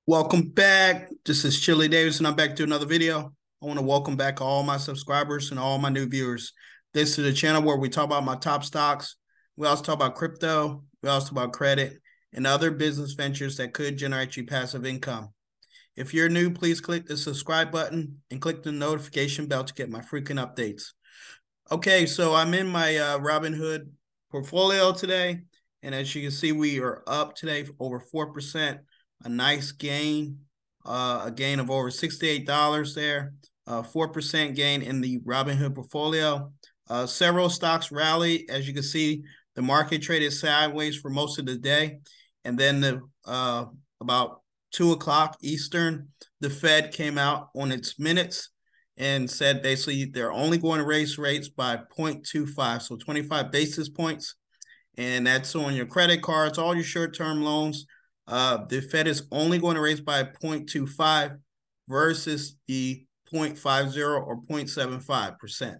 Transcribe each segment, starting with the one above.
Welcome back. This is Chili Davis, and I'm back to another video. I want to welcome back all my subscribers and all my new viewers. This is a channel where we talk about my top stocks. We also talk about crypto. We also talk about credit and other business ventures that could generate you passive income. If you're new, please click the subscribe button and click the notification bell to get my frequent updates. Okay, so I'm in my Robinhood portfolio today, and as you can see, we are up today for over 4%. A nice gain, a gain of over $68 there, 4% gain in the Robinhood portfolio. Several stocks rallied. As you can see, the market traded sideways for most of the day, and then about 2 o'clock Eastern, the Fed came out on its minutes and said basically they're only going to raise rates by 0.25, so 25 basis points. And that's on your credit cards, all your short-term loans. The Fed is only going to raise by 0.25 versus the 0.50 or 0.75%.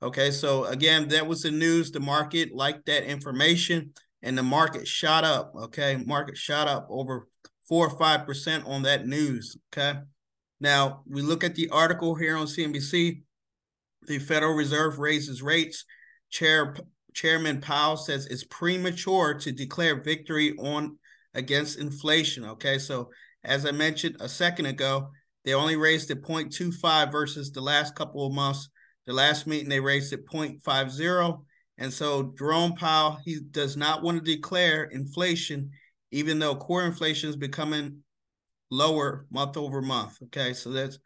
Okay, so again, that was the news. The market liked that information, and the market shot up. Okay, market shot up over 4 or 5% on that news. Okay. Now, we look at the article here on CNBC. The Federal Reserve raises rates. Chairman Powell says it's premature to declare victory against inflation. Okay, so as I mentioned a second ago, they only raised it 0.25 versus the last couple of months. The last meeting, they raised it 0.50. And so Jerome Powell, he does not want to declare inflation, even though core inflation is becoming lower month over month. Okay, so that's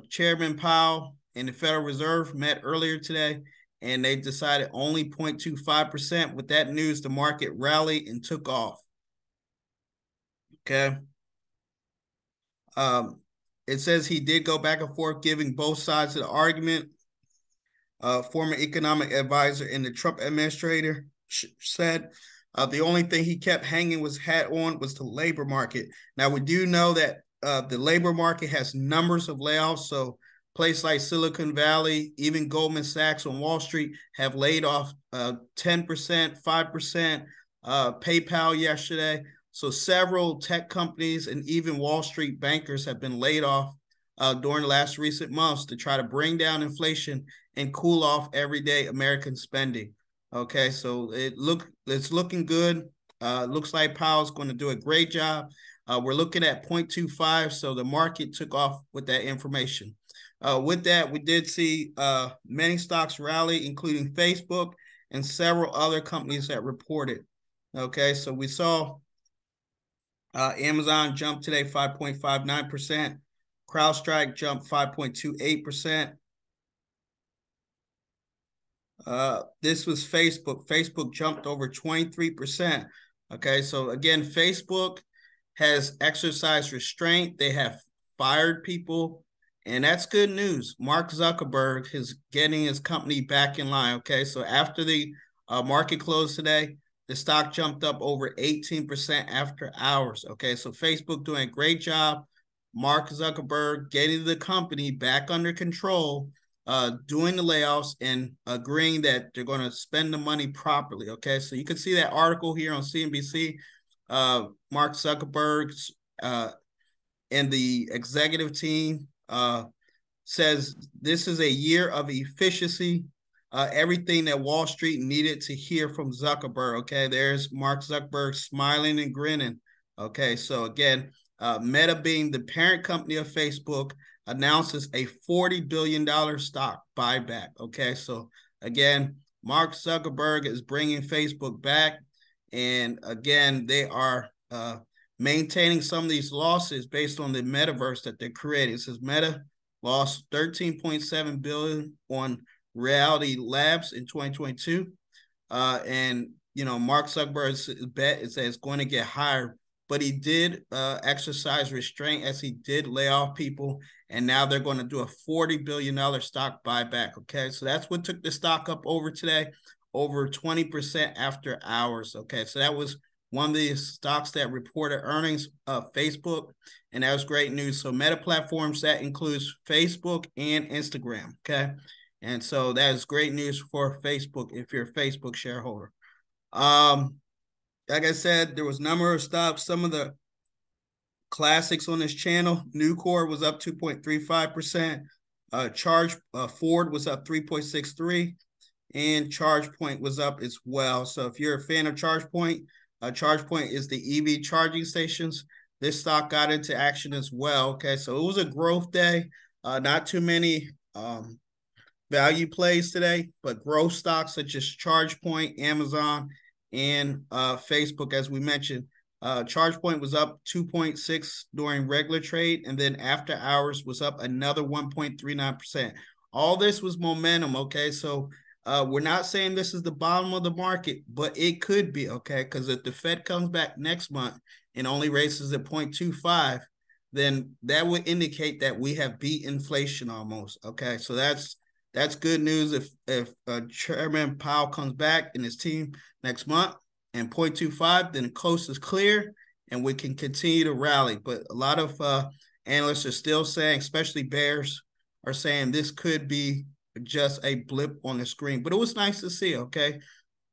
Chairman Powell and the Federal Reserve met earlier today, and they decided only 0.25%. With that news, the market rallied and took off. Okay. It says he did go back and forth, giving both sides of the argument. Former economic advisor in the Trump administrator said the only thing he kept hanging his hat on was the labor market. Now, we do know that the labor market has numbers of layoffs. So places like Silicon Valley, even Goldman Sachs on Wall Street have laid off 10%, 5%, PayPal yesterday. So several tech companies and even Wall Street bankers have been laid off during the last recent months to try to bring down inflation and cool off everyday American spending. Okay, so it's looking good. Looks like Powell's going to do a great job. We're looking at 0.25, so the market took off with that information. With that, we did see many stocks rally, including Facebook and several other companies that reported. Okay, so we saw Amazon jump today 5.59%. CrowdStrike jumped 5.28%. This was Facebook. Facebook jumped over 23%. Okay, so again, Facebook has exercised restraint. They have fired people, and that's good news. Mark Zuckerberg is getting his company back in line. Okay, so after the market closed today, the stock jumped up over 18% after hours. Okay, so Facebook doing a great job. Mark Zuckerberg getting the company back under control, doing the layoffs and agreeing that they're going to spend the money properly. Okay, so you can see that article here on CNBC. Mark Zuckerberg and the executive team says this is a year of efficiency. Everything that Wall Street needed to hear from Zuckerberg. Okay, there's Mark Zuckerberg smiling and grinning. Okay, so again, Meta, being the parent company of Facebook, announces a $40 billion stock buyback. Okay, so again, Mark Zuckerberg is bringing Facebook back, and again, they are maintaining some of these losses based on the metaverse that they're creating. It says Meta lost $13.7 billion on Reality Labs in 2022, and Mark Zuckerberg's bet is that it's going to get higher. But he did exercise restraint as he did lay off people, and now they're going to do a $40 billion stock buyback. Okay, so that's what took the stock up over today, over 20% after hours. Okay, so that was one of the stocks that reported earnings of Facebook, and that was great news. So Meta Platforms, that includes Facebook and Instagram. Okay, and so that is great news for Facebook if you're a Facebook shareholder. Like I said, there was a number of stocks. Some of the classics on this channel. Nucor was up 2.35%. Ford was up 3.63%. And ChargePoint was up as well. So if you're a fan of ChargePoint is the EV charging stations. This stock got into action as well. Okay, so it was a growth day. Not too many value plays today, but growth stocks such as ChargePoint, Amazon, and Facebook, as we mentioned. ChargePoint was up 2.6 during regular trade, and then after hours was up another 1.39%. All this was momentum, okay? So we're not saying this is the bottom of the market, but it could be, okay? Because if the Fed comes back next month and only raises at 0.25, then that would indicate that we have beat inflation almost, okay? So that's good news if Chairman Powell comes back and his team next month and 0.25, then the coast is clear and we can continue to rally. But a lot of analysts are still saying, especially bears, are saying this could be just a blip on the screen. But it was nice to see, okay?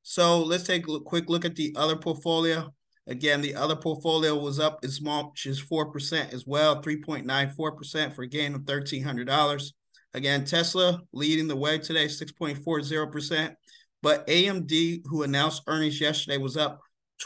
So let's take a quick look at the other portfolio. Again, the other portfolio was up as much as 4% as well, 3.94% for a gain of $1,300. Again, Tesla leading the way today, 6.40%. But AMD, who announced earnings yesterday, was up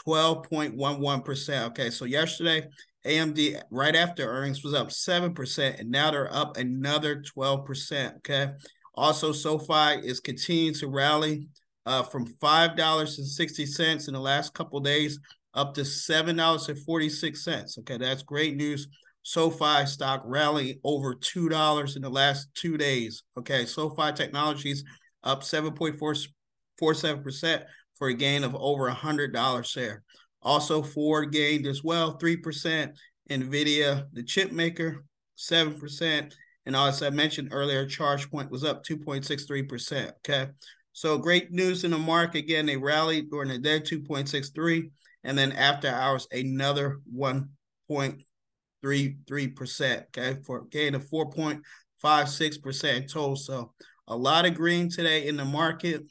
12.11%. Okay, so yesterday, AMD, right after earnings, was up 7%, and now they're up another 12%. Okay, also, SoFi is continuing to rally from $5.60 in the last couple of days up to $7.46. Okay, that's great news. SoFi stock rallying over $2 in the last 2 days. Okay, SoFi Technologies up 7.47% for a gain of over $100 there. Also, Ford gained as well, 3%. NVIDIA, the chip maker, 7%. And as I mentioned earlier, ChargePoint was up 2.63%. Okay, so great news in the market. Again, they rallied during the day, 2.63%. And then after hours, another 1.33%, okay, for a gain of 4.56% total. So a lot of green today in the market.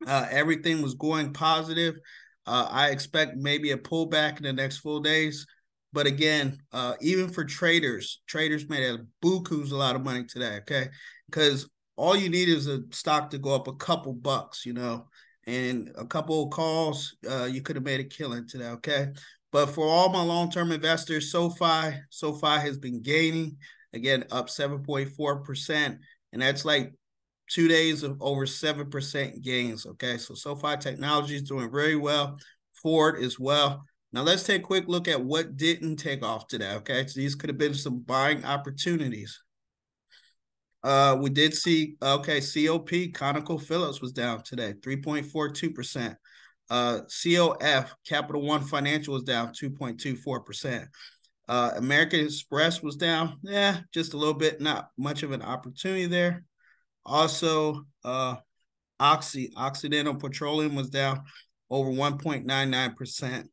Everything was going positive. I expect maybe a pullback in the next full days. But again, even for traders made a buku's a lot of money today, okay? Because all you need is a stock to go up a couple bucks, you know, and a couple of calls, you could have made a killing today, okay? But for all my long-term investors, SoFi has been gaining, again, up 7.4%, and that's like 2 days of over 7% gains, okay? So SoFi Technology is doing very well. Ford as well. Now let's take a quick look at what didn't take off today, okay? So these could have been some buying opportunities. We did see, okay, COP, ConocoPhillips was down today, 3.42%. COF, Capital One Financial, was down 2.24%. American Express was down, just a little bit, not much of an opportunity there. Also, Occidental Petroleum was down over 1.99%.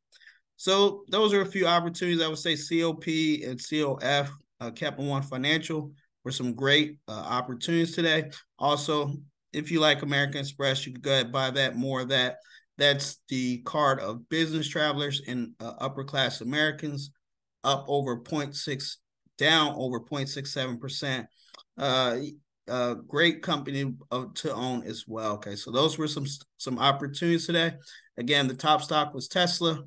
So those are a few opportunities. I would say COP and COF, Capital One Financial, were some great opportunities today. Also, if you like American Express, you can go ahead and buy that, more of that. That's the card of business travelers and upper class Americans, up over 0.6, down over 0.67%. Great company to own as well. Okay, so those were some opportunities today. Again, the top stock was Tesla,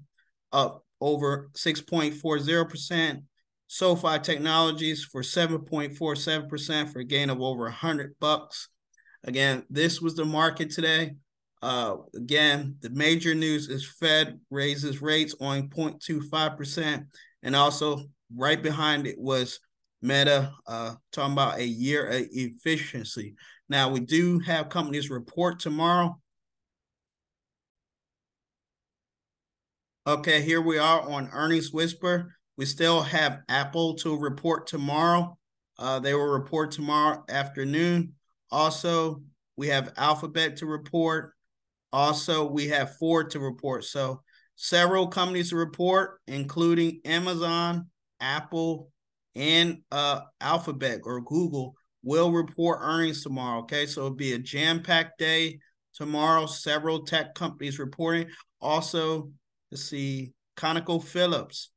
up over 6.40%. SoFi Technologies for 7.47% for a gain of over $100. Again, this was the market today. Again, the major news is Fed raises rates on 0.25%, and also right behind it was Meta talking about a year of efficiency. Now, we do have companies report tomorrow. Okay, here we are on Earnings Whisper. We still have Apple to report tomorrow. They will report tomorrow afternoon. Also, we have Alphabet to report. Also, we have Ford to report. So several companies to report, including Amazon, Apple, and Alphabet or Google will report earnings tomorrow. Okay, so it'll be a jam-packed day tomorrow. Several tech companies reporting. Also, let's see, ConocoPhillips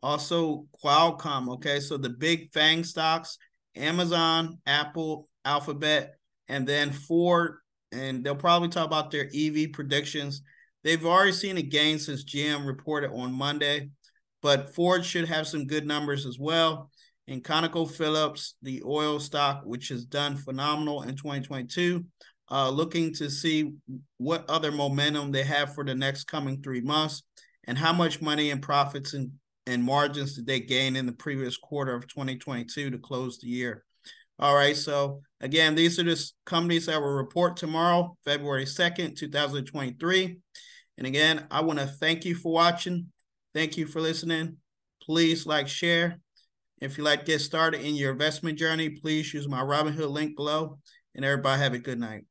Also, Qualcomm. Okay, so the big FANG stocks: Amazon, Apple, Alphabet, and then Ford. And they'll probably talk about their EV predictions. They've already seen a gain since GM reported on Monday, but Ford should have some good numbers as well. And ConocoPhillips, the oil stock, which has done phenomenal in 2022, looking to see what other momentum they have for the next coming 3 months and how much money and profits and margins did they gain in the previous quarter of 2022 to close the year. All right, so again, these are the companies that will report tomorrow, February 2nd, 2023. And again, I want to thank you for watching. Thank you for listening. Please like, share. If you'd like to get started in your investment journey, please use my Robinhood link below. And everybody have a good night.